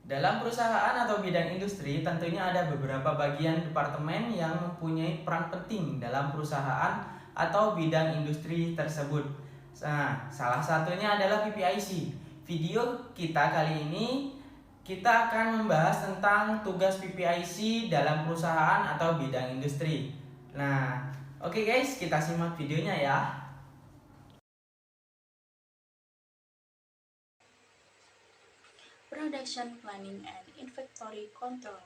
Dalam perusahaan atau bidang industri, tentunya ada beberapa bagian departemen yang mempunyai peran penting dalam perusahaan atau bidang industri tersebut. Nah, salah satunya adalah PPIC. Video kita kali ini kita akan membahas tentang tugas PPIC dalam perusahaan atau bidang industri. Nah, oke guys, kita simak videonya ya. Production Planning and Inventory Control.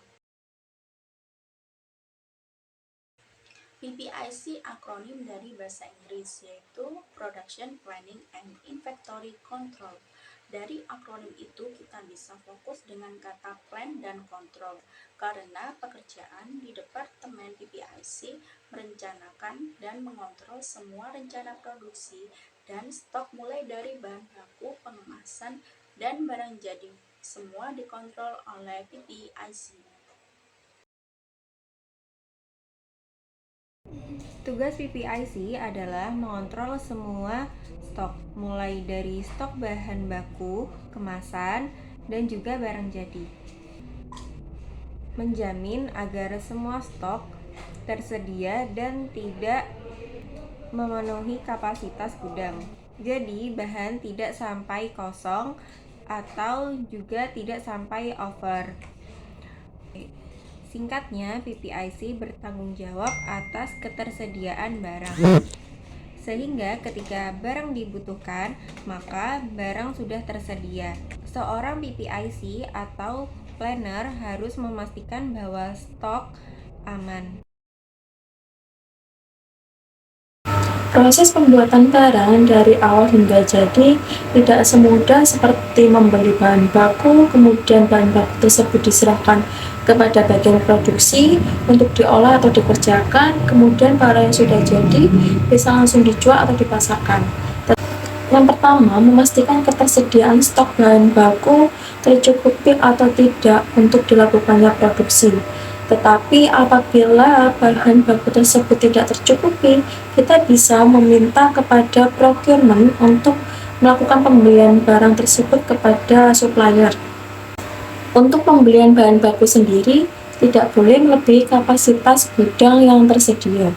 PPIC akronim dari bahasa Inggris yaitu Production Planning and Inventory Control. Dari akronim itu kita bisa fokus dengan kata plan dan control karena pekerjaan di Departemen PPIC merencanakan dan mengontrol semua rencana produksi dan stok mulai dari bahan baku, pengemasan, dan barang jadi. Semua dikontrol oleh PPIC. Tugas PPIC adalah mengontrol semua stok, mulai dari stok bahan baku, kemasan, dan juga barang jadi. Menjamin agar semua stok tersedia dan tidak memenuhi kapasitas gudang. Jadi, bahan tidak sampai kosong atau juga tidak sampai over. Singkatnya, PPIC bertanggung jawab atas ketersediaan barang. Sehingga ketika barang dibutuhkan, maka barang sudah tersedia. Seorang PPIC atau planner harus memastikan bahwa stok aman. Proses pembuatan barang dari awal hingga jadi tidak semudah seperti membeli bahan baku, kemudian bahan baku tersebut diserahkan kepada bagian produksi untuk diolah atau dikerjakan, kemudian barang yang sudah jadi bisa langsung dijual atau dipasarkan. Yang pertama, memastikan ketersediaan stok bahan baku tercukupi atau tidak untuk dilakukannya produksi. Tetapi apabila bahan baku tersebut tidak tercukupi, kita bisa meminta kepada procurement untuk melakukan pembelian barang tersebut kepada supplier. Untuk pembelian bahan baku sendiri, tidak boleh melebihi kapasitas gudang yang tersedia.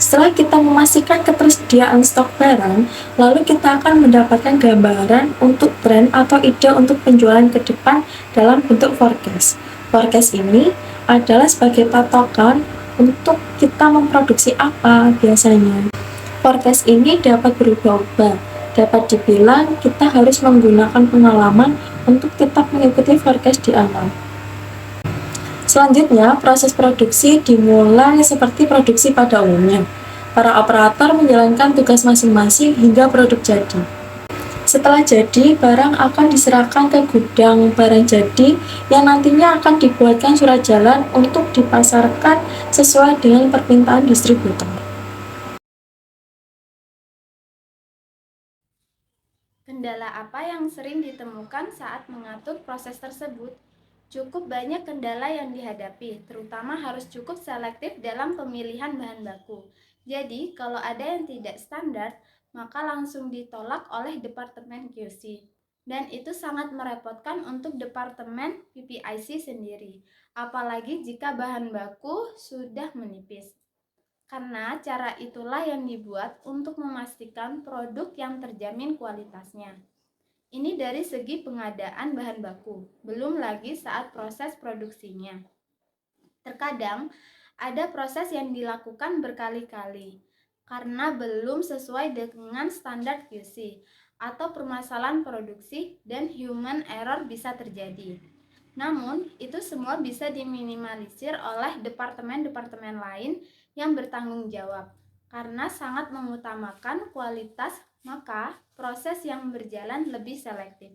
Setelah kita memastikan ketersediaan stok barang, lalu kita akan mendapatkan gambaran untuk tren atau ide untuk penjualan ke depan dalam bentuk forecast. Forecast ini adalah sebagai patokan untuk kita memproduksi apa biasanya. Forecast ini dapat berubah-ubah. Dapat dibilang kita harus menggunakan pengalaman untuk tetap mengikuti forecast di awal. Selanjutnya, proses produksi dimulai seperti produksi pada umumnya. Para operator menjalankan tugas masing-masing hingga produk jadi. Setelah jadi, barang akan diserahkan ke gudang barang jadi yang nantinya akan dibuatkan surat jalan untuk dipasarkan sesuai dengan permintaan distributor. Kendala apa yang sering ditemukan saat mengatur proses tersebut? Cukup banyak kendala yang dihadapi, terutama harus cukup selektif dalam pemilihan bahan baku. Jadi, kalau ada yang tidak standar, maka langsung ditolak oleh Departemen QC. Dan itu sangat merepotkan untuk Departemen PPIC sendiri, apalagi jika bahan baku sudah menipis. Karena cara itulah yang dibuat untuk memastikan produk yang terjamin kualitasnya. Ini dari segi pengadaan bahan baku, belum lagi saat proses produksinya. Terkadang ada proses yang dilakukan berkali-kali karena belum sesuai dengan standar QC atau permasalahan produksi dan human error bisa terjadi. Namun, itu semua bisa diminimalisir oleh departemen-departemen lain yang bertanggung jawab. Karena sangat mengutamakan kualitas, maka proses yang berjalan lebih selektif.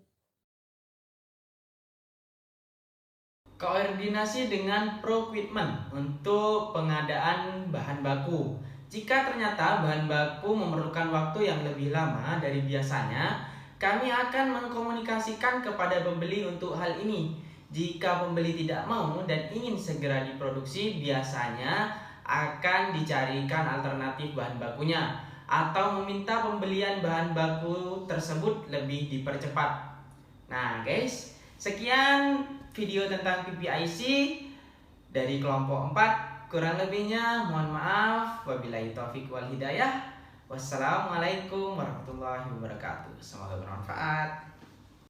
Koordinasi dengan procurement untuk pengadaan bahan baku. Jika ternyata bahan baku memerlukan waktu yang lebih lama dari biasanya, kami akan mengkomunikasikan kepada pembeli untuk hal ini. Jika pembeli tidak mau dan ingin segera diproduksi, biasanya akan dicarikan alternatif bahan bakunya atau meminta pembelian bahan baku tersebut lebih dipercepat. Nah guys, Sekian video tentang PPIC dari kelompok 4. Kurang lebihnya mohon maaf. Wabillahi taufiq wal hidayah. Wassalamualaikum warahmatullahi wabarakatuh. Semoga bermanfaat.